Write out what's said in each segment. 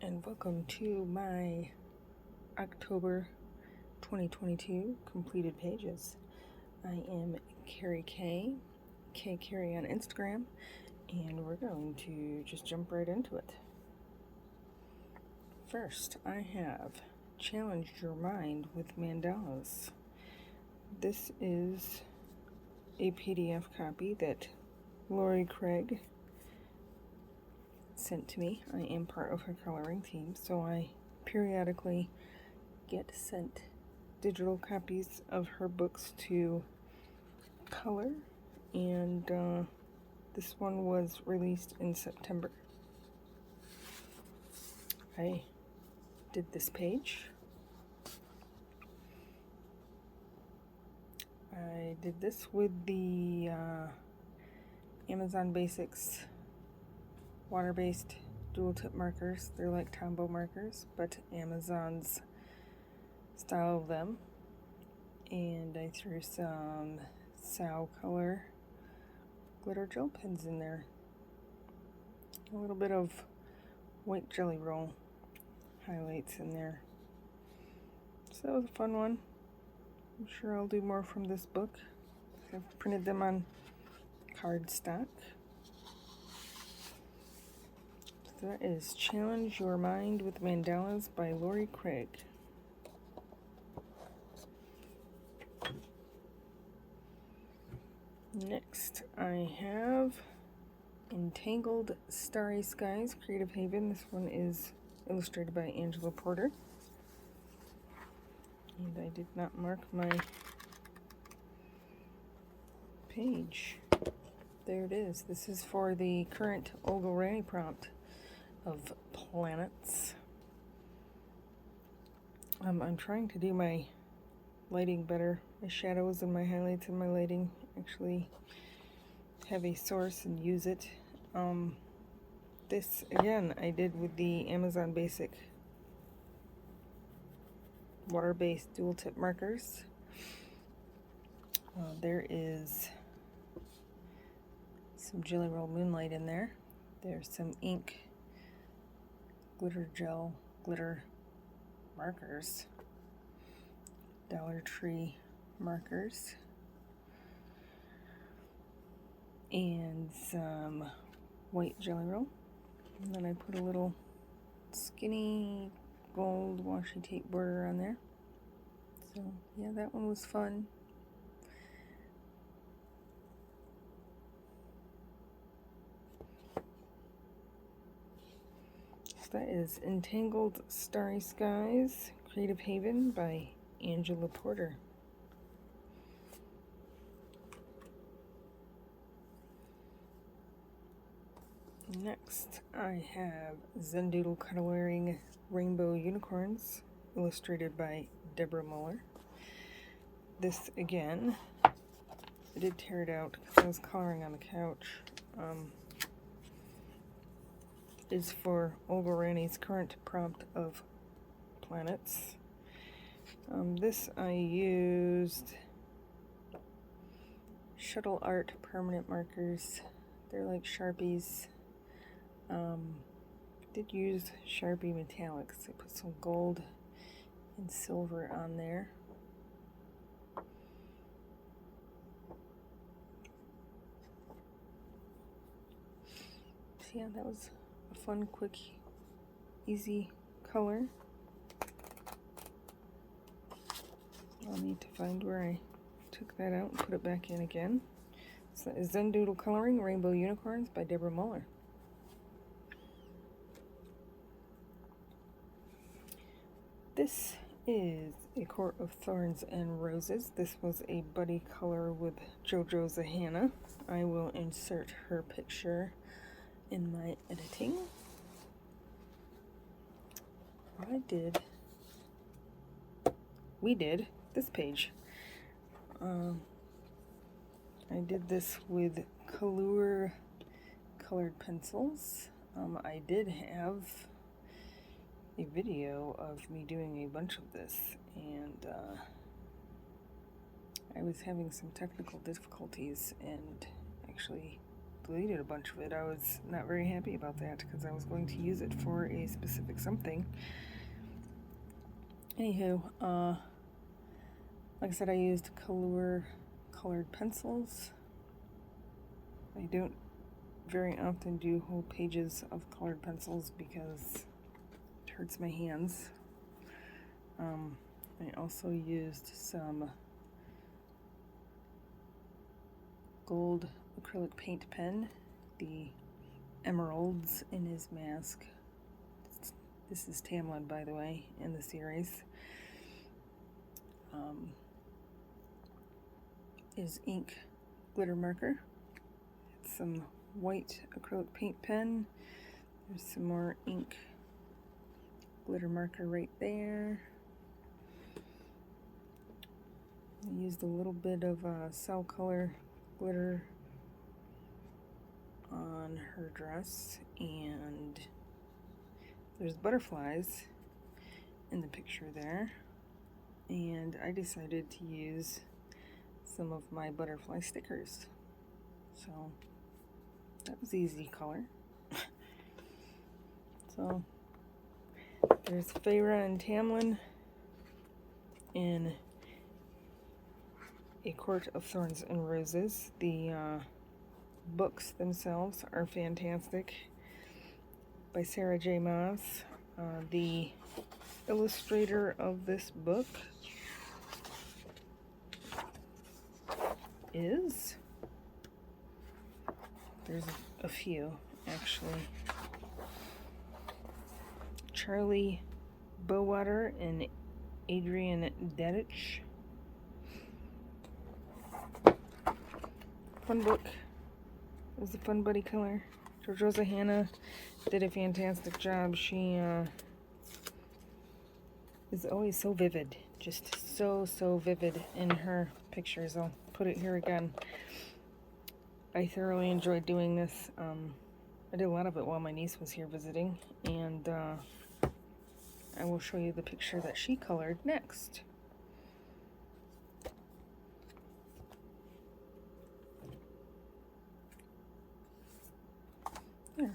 and welcome to my October 2022 completed pages. I am Carrie K Carrie on Instagram, and we're going to just jump right into it. First, I have Challenged Your Mind with Mandalas. This is a PDF copy that Lori Craig sent to me. I am part of her coloring team, so I periodically get sent digital copies of her books to color, and this one was released in September. I did this page. I did this with the Amazon Basics water-based dual tip markers. They're like Tombow markers, but Amazon's style of them. And I threw some Sao color glitter gel pens in there. A little bit of white jelly roll highlights in there. So that was a fun one. I'm sure I'll do more from this book. I've printed them on cardstock. So that is Challenge Your Mind with Mandalas by Lori Craig. Next, I have Untitled Starry Skies, Creative Haven. This one is illustrated by Angela Porter. And I did not mark my page. There it is. This is for the current Olga Rani prompt of planets. I'm trying to do my lighting better. My shadows and my highlights and my lighting actually have a source and use it. This again I did with the Amazon Basic water-based dual tip markers. There is some Jelly Roll Moonlight in there. There's some ink glitter gel glitter markers, Dollar Tree markers, and some white Jelly Roll. And then I put a little skinny gold washi tape border on there. So yeah, that one was fun. So that is Entangled Starry Skies, Creative Haven by Angela Porter. Next, I have Zendoodle Coloring Rainbow Unicorns, illustrated by Deborah Muller. This, again, I did tear it out because I was coloring on the couch. Is for Olga Rani's current prompt of planets. This I used Shuttle Art permanent markers. They're like Sharpies. Did use Sharpie metallics. I put some gold and silver on there. So yeah, that was a fun, quick, easy color. I'll need to find where I took that out and put it back in again. So that is Zendoodle Coloring Rainbow Unicorns by Deborah Muller. This is A Court of Thorns and Roses. This was a buddy color with JoJo Zahana. I will insert her picture in my editing. We did this page. I did this with Color colored pencils. I did have a video of me doing a bunch of this, and I was having some technical difficulties and actually deleted a bunch of it. I was not very happy about that because I was going to use it for a specific something. Anywho, like I said, I used colored pencils. I don't very often do whole pages of colored pencils because it hurts my hands. I also used some gold acrylic paint pen, the emeralds in his mask. This is Tamlin, by the way, in the series. Is ink glitter marker. Some white acrylic paint pen. There's some more ink glitter marker right there. I used a little bit of cell color glitter on her dress, and there's butterflies in the picture there, and I decided to use some of my butterfly stickers. So that was easy color. So there's Feyre and Tamlin in A Court of Thorns and Roses. The books themselves are fantastic, by Sarah J. Maas. The illustrator of this book is, there's a few actually, Charlie Bowater and Adrian Dedich. Fun book. It was a fun buddy color. George Rosa Hannah did a fantastic job. She is always so vivid, just so vivid in her pictures. I'll put it here again. I thoroughly enjoyed doing this. I did a lot of it while my niece was here visiting, and I will show you the picture that she colored next. Yeah,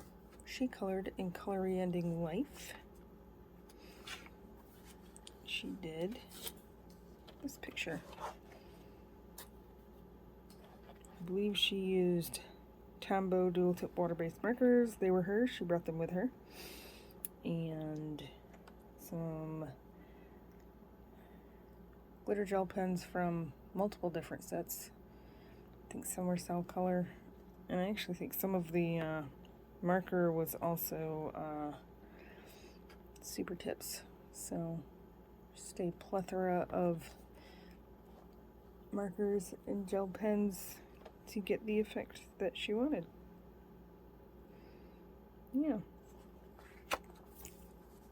she colored in Colory Ending Life. She did this picture. I believe she used Tombow dual tip water-based markers. They were hers. She brought them with her. And some glitter gel pens from multiple different sets. I think some were cell color. And I actually think some of the marker was also super tips. So just a plethora of markers and gel pens to get the effect that she wanted. Yeah.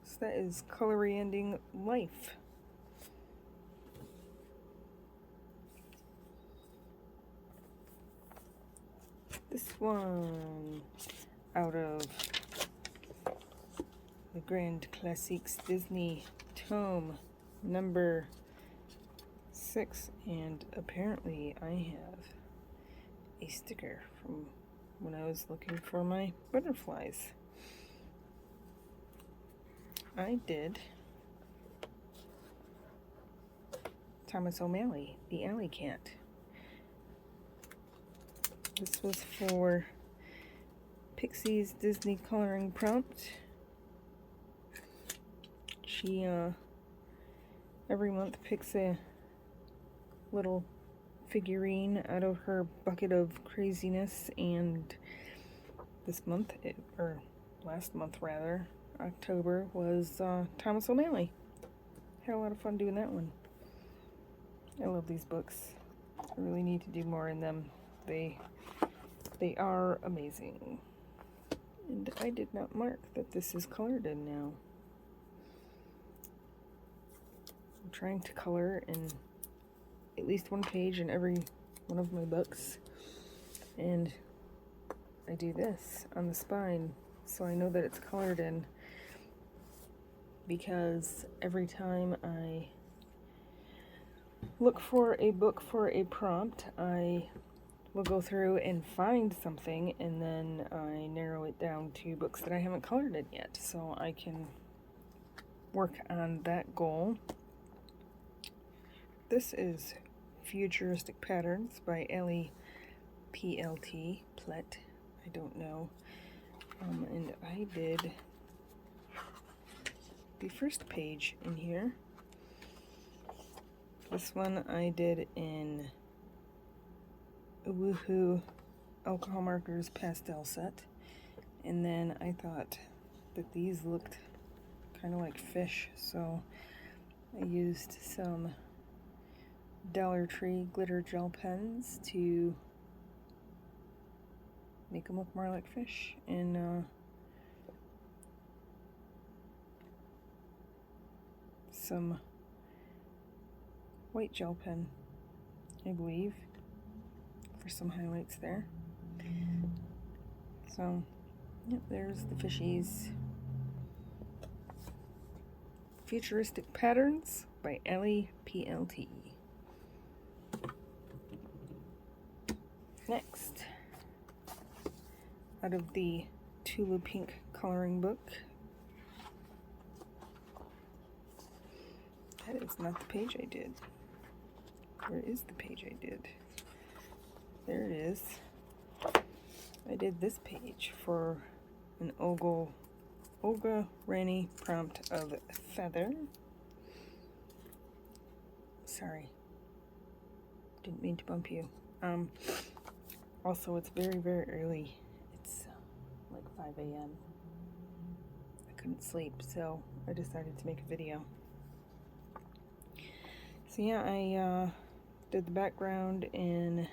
So that is Colory Ending Life. This one, out of the Grand Classics Disney Tome number 6, and apparently I have a sticker from when I was looking for my butterflies. I did Thomas O'Malley, the Alley Cat. This was for Pixie's Disney coloring prompt. She every month picks a little figurine out of her bucket of craziness, and this month, or last month rather, October, was Thomas O'Malley. Had a lot of fun doing that one. I love these books. I really need to do more in them. They are amazing. And I did not mark that this is colored in now. I'm trying to color in at least one page in every one of my books, and I do this on the spine so I know that it's colored in, because every time I look for a book for a prompt, I will go through and find something, and then I narrow it down to books that I haven't colored in yet, so I can work on that goal. This is Futuristic Patterns by Ellie Plt. I don't know. And I did the first page in here. This one I did in a Woohoo Alcohol Markers pastel set. And then I thought that these looked kind of like fish, so I used some Dollar Tree glitter gel pens to make them look more like fish, and some white gel pen, I believe, for some highlights there. So, yep, there's the fishies. Futuristic Patterns by Ellie Plt. Next, out of the Tula Pink coloring book. That is not the page I did. Where is the page I did? There it is. I did this page for an Olga Rani prompt of Feather. Sorry. Didn't mean to bump you. Also, it's very, very early. It's like 5 a.m. I couldn't sleep, so I decided to make a video. So yeah, I did the background in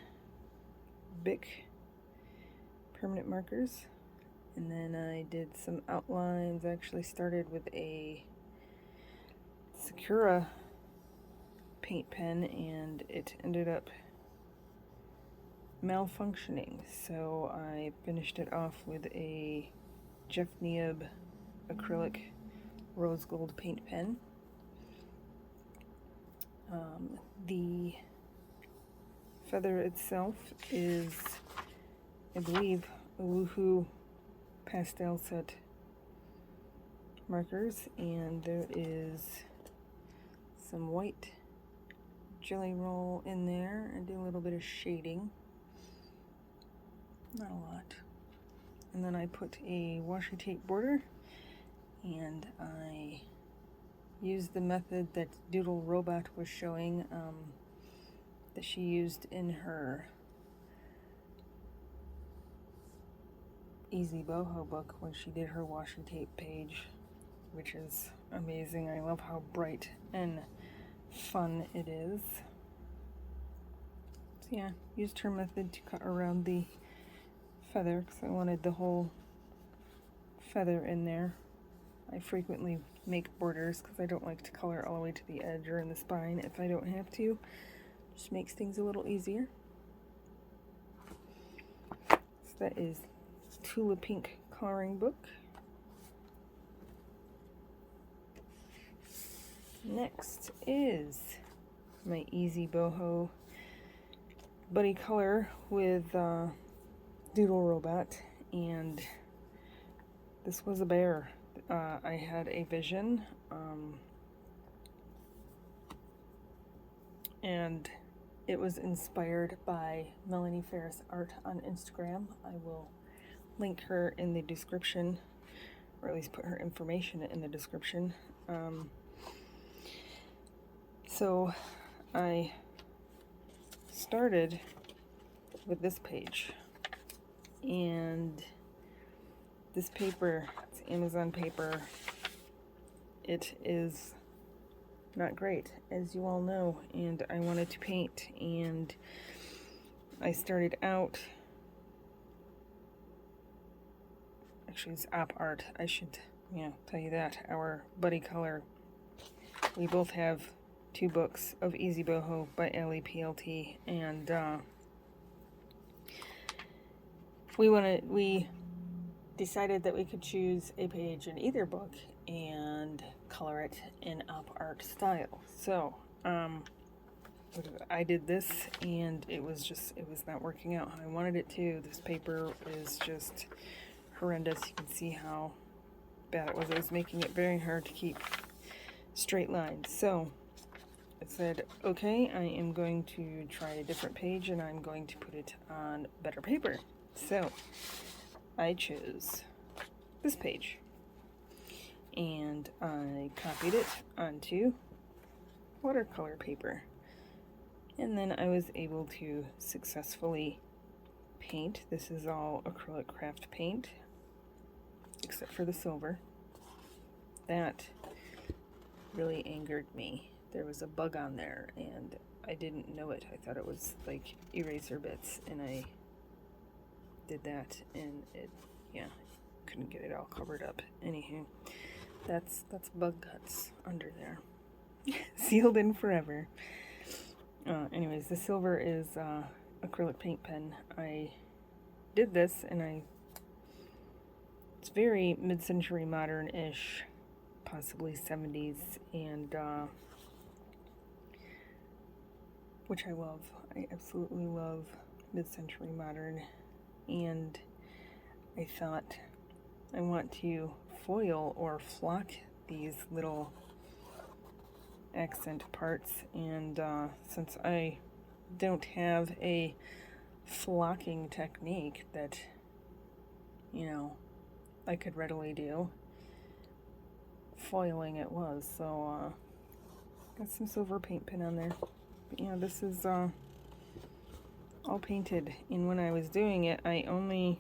Bic permanent markers, and then I did some outlines. I actually started with a Sakura paint pen, and it ended up malfunctioning, so I finished it off with a Jeff Nieb acrylic rose gold paint pen. The feather itself is, I believe, a Woohoo pastel set markers, and there is some white jelly roll in there. I did a little bit of shading, not a lot, and then I put a washi tape border, and I used the method that Doodle Robot was showing, that she used in her Easy Boho book when she did her washi tape page, which is amazing. I love how bright and fun it is. So yeah, used her method to cut around the feather because I wanted the whole feather in there. I frequently make borders because I don't like to color all the way to the edge or in the spine if I don't have to. Just makes things a little easier. So that is Tula Pink coloring book. Next is my Easy Boho Buddy Color with Doodle Robot, and this was a bear. I had a vision, and it was inspired by Melanie Ferris Art on Instagram. I will link her in the description, or at least put her information in the description. So I started with this page, and this paper, it's Amazon paper. It is not great, as you all know, and I wanted to paint, and I started out, actually it's op art, I should tell you that, our buddy color. We both have 2 books of Easy Boho by Ellie Plt, and we decided that we could choose a page in either book and color it in op art style. So I did this and it was not working out how I wanted it to. This paper is just horrendous. You can see how bad it was. It was making it very hard to keep straight lines. So I said, okay, I am going to try a different page and I'm going to put it on better paper. So I chose this page and I copied it onto watercolor paper. And then I was able to successfully paint. This is all acrylic craft paint, except for the silver. That really angered me. There was a bug on there and I didn't know it. I thought it was like eraser bits, and I did that and it, yeah, couldn't get it all covered up. Anywho, that's bug guts under there. Sealed in forever. Anyways, the silver is acrylic paint pen. I did this and it's very mid-century modern-ish, possibly 70s, and which I love. I absolutely love mid-century modern, and I thought I want to foil or flock these little accent parts, and since I don't have a flocking technique that, you know, I could readily do, foiling it was. So got some silver paint pen on there. But yeah, this is all painted, and when I was doing it I only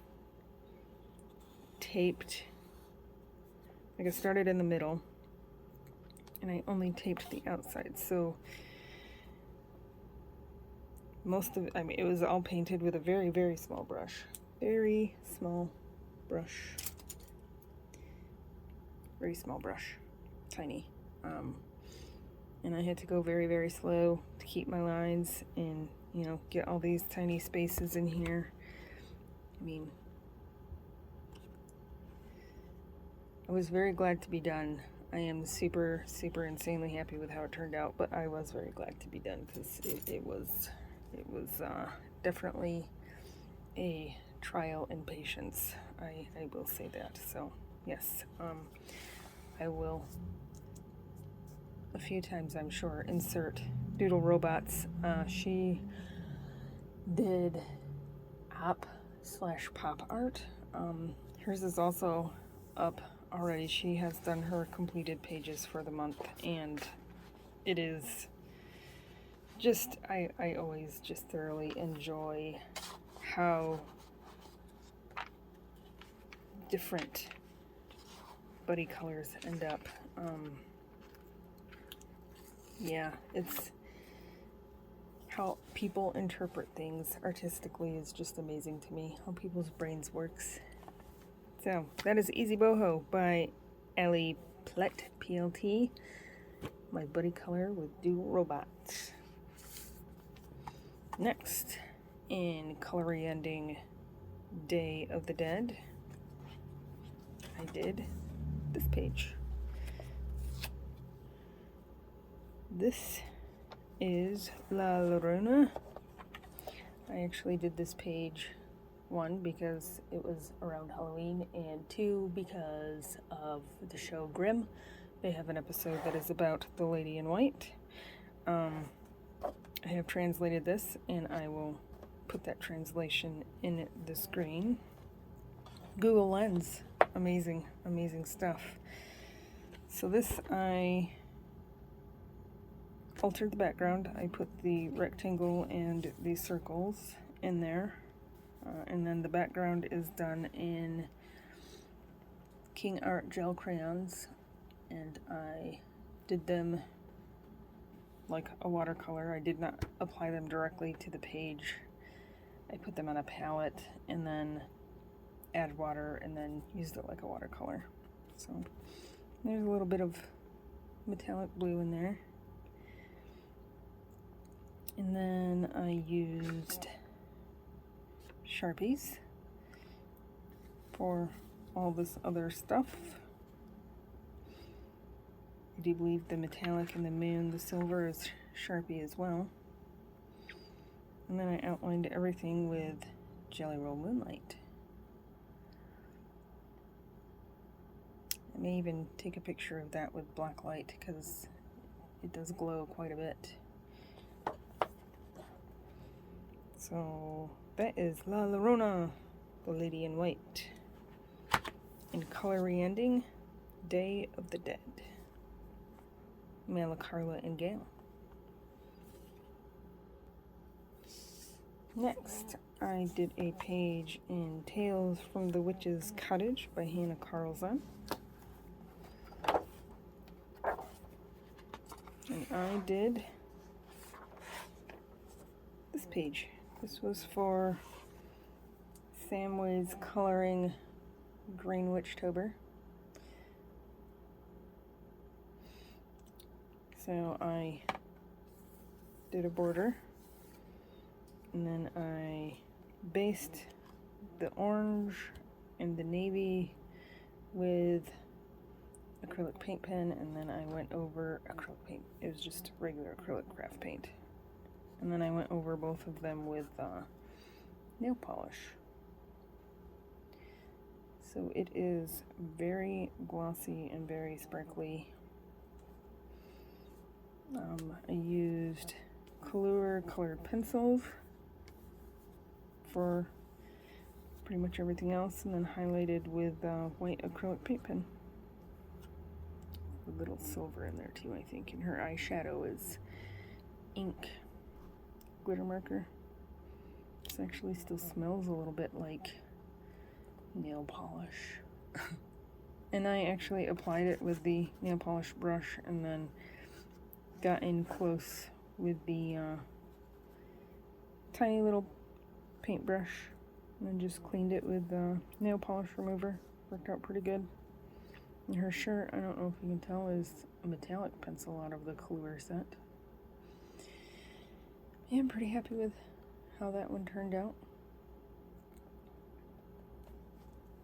taped, like I started in the middle and I only taped the outside. So most of it, I mean, it was all painted with a very, very small brush. Very small brush. Very small brush. Tiny. And I had to go very, very slow to keep my lines and, you know, get all these tiny spaces in here. I mean, I was very glad to be done. I am super, super insanely happy with how it turned out, but I was very glad to be done because it was definitely a trial in patience. I will say that. So yes, I will a few times, I'm sure, insert Doodle Robots. She did op/pop art. Hers is also up already. She has done her completed pages for the month, and it is just, I always just thoroughly enjoy how different buddy colors end up. Yeah, it's how people interpret things artistically is just amazing to me, how people's brains works. So that is Easy Boho by Ellie Plett, PLT, my buddy color with Doodle Robots. Next, in Colory Ending Day of the Dead, I did this page. This is La Llorona. I actually did this page, 1, because it was around Halloween, and 2, because of the show Grimm. They have an episode that is about the Lady in White. I have translated this, and I will put that translation in the screen. Google Lens. Amazing, amazing stuff. So this, I altered the background. I put the rectangle and the circles in there. And then the background is done in King Art gel crayons. And I did them like a watercolor. I did not apply them directly to the page. I put them on a palette and then add water and then used it like a watercolor. So there's a little bit of metallic blue in there. And then I used Sharpies for all this other stuff. I do believe the metallic and the moon, the silver, is Sharpie as well. And then I outlined everything with Jelly Roll Moonlight. I may even take a picture of that with black light because it does glow quite a bit. So that is La Llorona, the Lady in White. In color re-ending, Day of the Dead, Malacarla and Gale. Next, I did a page in Tales from the Witch's Cottage by Hannah Carlson. And I did this page. This was for Samway's Coloring Green Witchtober. So I did a border, and then I based the orange and the navy with acrylic paint pen, and then I went over acrylic paint. It was just regular acrylic craft paint. And then I went over both of them with nail polish. So it is very glossy and very sparkly. I used Colour colored pencils for pretty much everything else, and then highlighted with white acrylic paint pen. A little silver in there too, I think. And her eyeshadow is ink glitter marker. This actually still smells a little bit like nail polish. And I actually applied it with the nail polish brush and then got in close with the tiny little paintbrush and then just cleaned it with nail polish remover. Worked out pretty good. And her shirt, I don't know if you can tell, is a metallic pencil out of the Colour set. Yeah, I'm pretty happy with how that one turned out.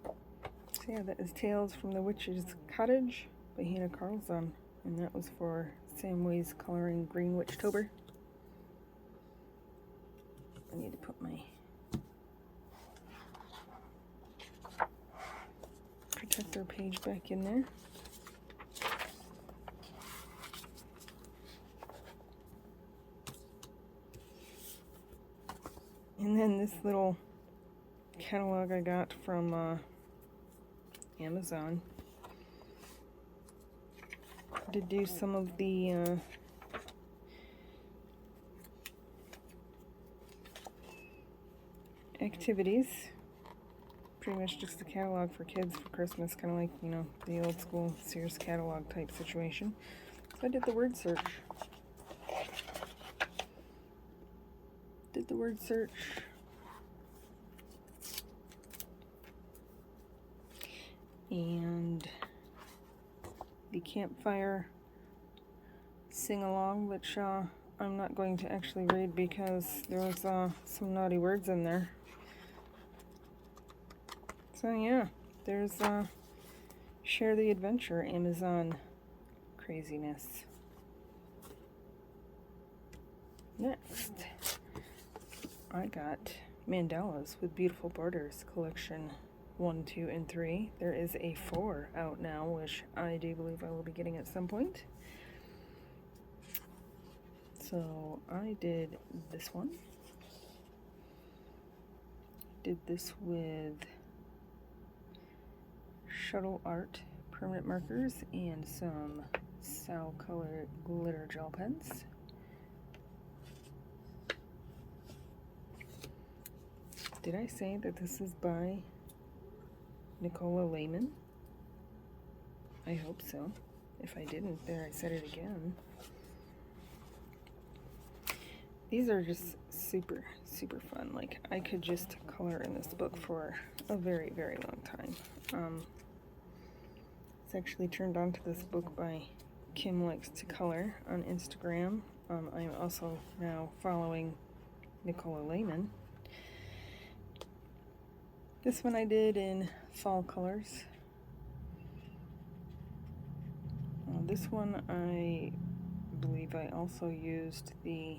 So yeah, that is Tales from the Witch's Cottage by Hannah Carlson, and that was for Samway's Coloring Green Witchtober. I need to put my protector page back in there. And then this little catalog I got from Amazon to do some of the activities. Pretty much just a catalog for kids for Christmas, kind of like, you know, the old school Sears catalog type situation. So I did the word search. And the campfire sing-along, which I'm not going to actually read because there was some naughty words in there. So yeah, there's Share the Adventure Amazon craziness. Next, I got Mandalas with Beautiful Borders collection 1, 2, and 3. There is a 4 out now, which I do believe I will be getting at some point. So I did this one. Did this with Shuttle Art permanent markers and some Sao Color glitter gel pens. Did I say that this is by Nicola Lehman? I hope so. If I didn't, there I said it again. These are just super, super fun. Like, I could just color in this book for a very, very long time. It's actually turned on to this book by Kim Likes to Color on Instagram. I'm also now following Nicola Lehman. This one I did in fall colors. This one I believe I also used the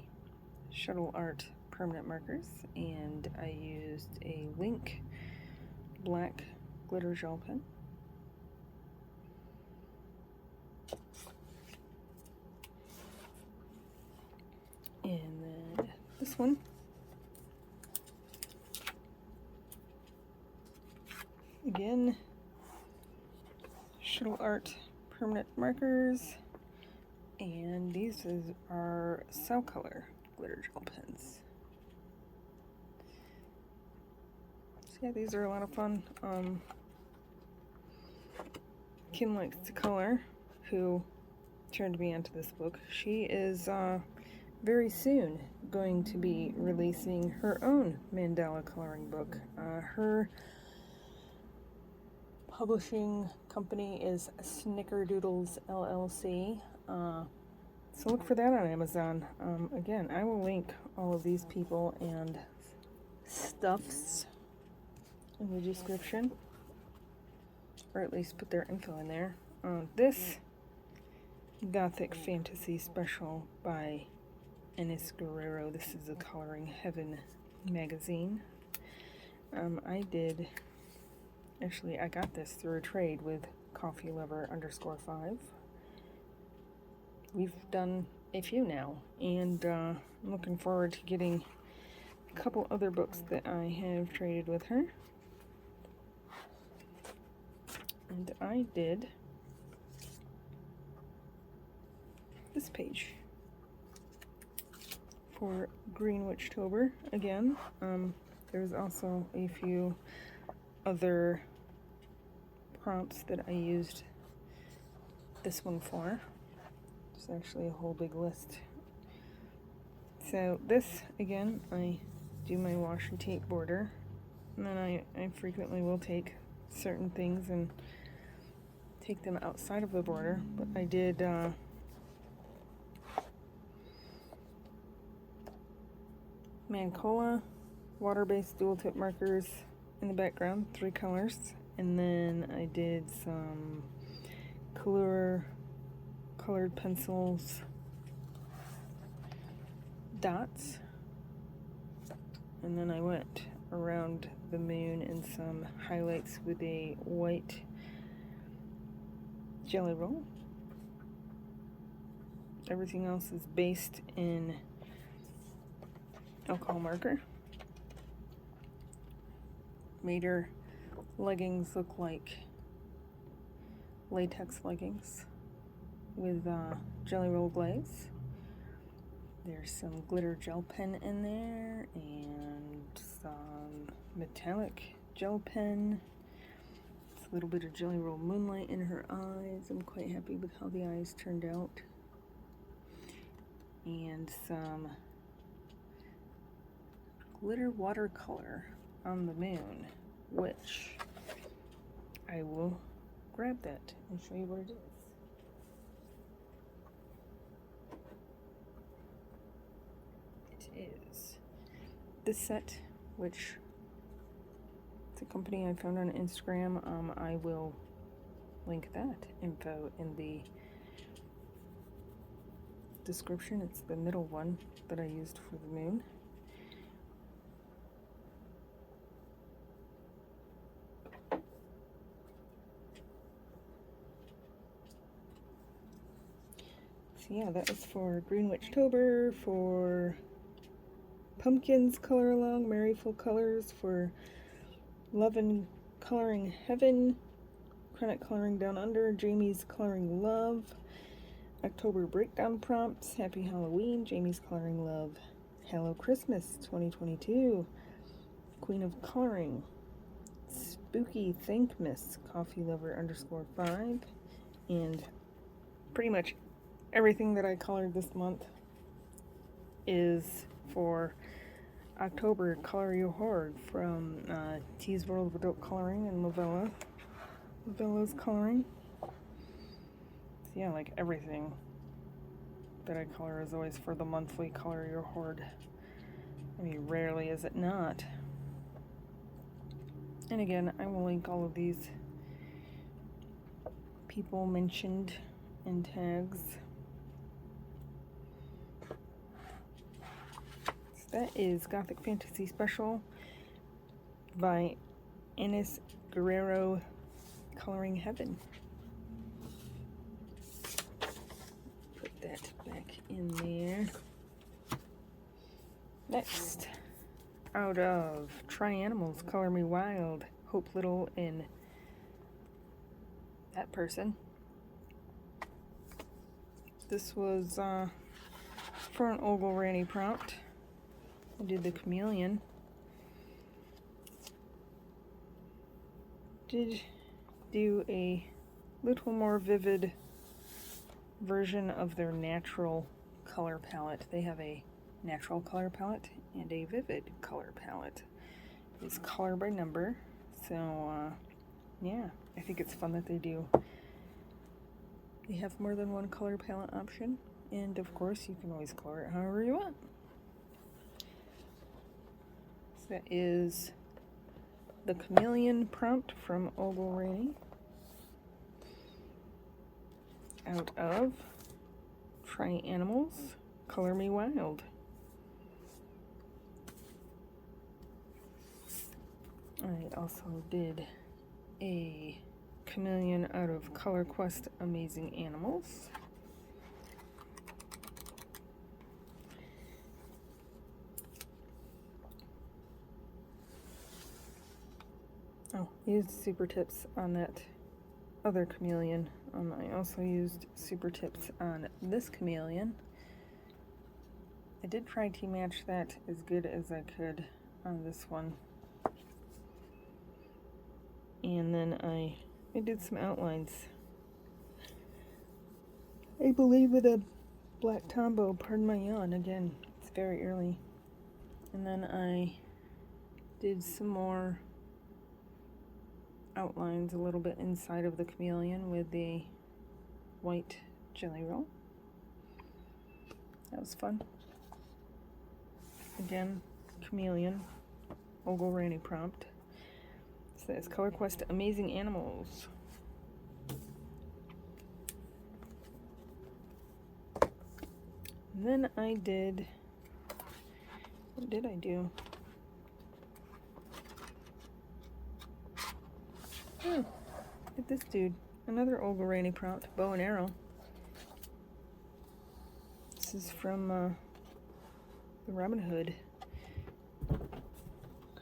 Shuttle Art permanent markers, and I used a Wink black glitter gel pen. And then this one. Again, Shuttle Art permanent markers, and these are Cell Color glitter gel pens. So yeah, these are a lot of fun. Kim likes to color, who turned me onto this book. She is very soon going to be releasing her own mandala coloring book. Her publishing company is Snickerdoodles LLC. So look for that on Amazon. Again, I will link all of these people and stuffs in the description, or at least put their info in there. This Gothic Fantasy Special by Enis Guerrero. This is a Coloring Heaven magazine. I got this through a trade with Coffee Lover _5. We've done a few now, and I'm looking forward to getting a couple other books that I have traded with her. And I did this page for Green Witchtober again. There's also a few other prompts that I used this one for. There's actually a whole big list. So this, again, I do my washi tape border, and then I frequently will take certain things and take them outside of the border, but I did Mancola water-based dual tip markers in the background, 3 colors, and then I did some colored pencils, dots, and then I went around the moon in some highlights with a white jelly roll. Everything else is based in alcohol marker. Made her leggings look like latex leggings with jelly roll glaze. There's some glitter gel pen in there and some metallic gel pen. It's a little bit of jelly roll moonlight in her eyes. I'm quite happy with how the eyes turned out. And some glitter watercolor on the moon, which I will grab that and show you what it is. It is this set, which it's a company I found on Instagram. I will link that info in the description. It's the middle one that I used for the moon. So yeah, that was for Green Witchtober, for Pumpkins Color Along, Merryful Colors, for Love and Coloring Heaven, Chronic Coloring Down Under, Jamie's Coloring Love, October Breakdown Prompts, Happy Halloween, Jamie's Coloring Love, Hello Christmas 2022, Queen of Coloring, Spooky Thankmas, Coffee Lover _5, and pretty much everything that I colored this month is for October Color Your Horde from T's World of Adult Coloring and Lovella's Coloring. So yeah, like everything that I color is always for the monthly Color Your Horde. I mean, rarely is it not. And again, I will link all of these people mentioned in tags. That is Gothic Fantasy Special by Enes Guerrero, Coloring Heaven. Put that back in there. Next, out of Try Animals, Color Me Wild, Hope Little, and that person. This was for an Ogle Ranny prompt. I did the chameleon. Did do a little more vivid version of their natural color palette. They have a natural color palette and a vivid color palette. It's color by number. So yeah, I think it's fun that they do. They have more than one color palette option, and of course you can always color it however you want. So that is the chameleon prompt from Ogle Ranny out of Try Animals, Color Me Wild. I also did a chameleon out of Color Quest Amazing Animals. Oh, I used super tips on that other chameleon. I also used super tips on this chameleon. I did try to match that as good as I could on this one. And then I did some outlines. I believe in a black tombow, pardon my yawn, again, it's very early. And then I did some more outlines a little bit inside of the chameleon with the white jelly roll. That was fun. Again, chameleon, Ogle Ranny prompt. So that's Color Quest Amazing Animals. And then I did, what did I do? Oh, look at this dude. Another Ogle Ranny prompt, bow and arrow. This is from the Robin Hood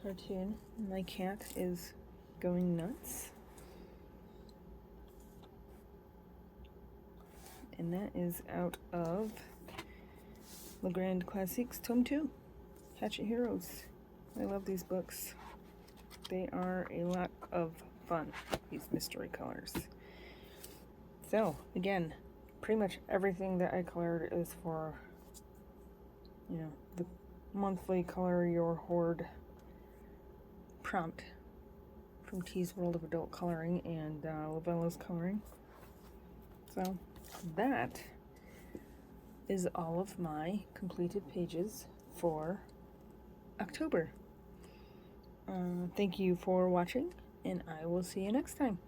cartoon. My cat is going nuts. And that is out of Legrand Classics Tome 2, Hatchet Heroes. I love these books. They are a lot of fun, these mystery colors. So, again, pretty much everything that I colored is for, you know, the monthly Color Your Hoard prompt from T's World of Adult Coloring and Lavella's Coloring. So, that is all of my completed pages for October. Thank you for watching, and I will see you next time.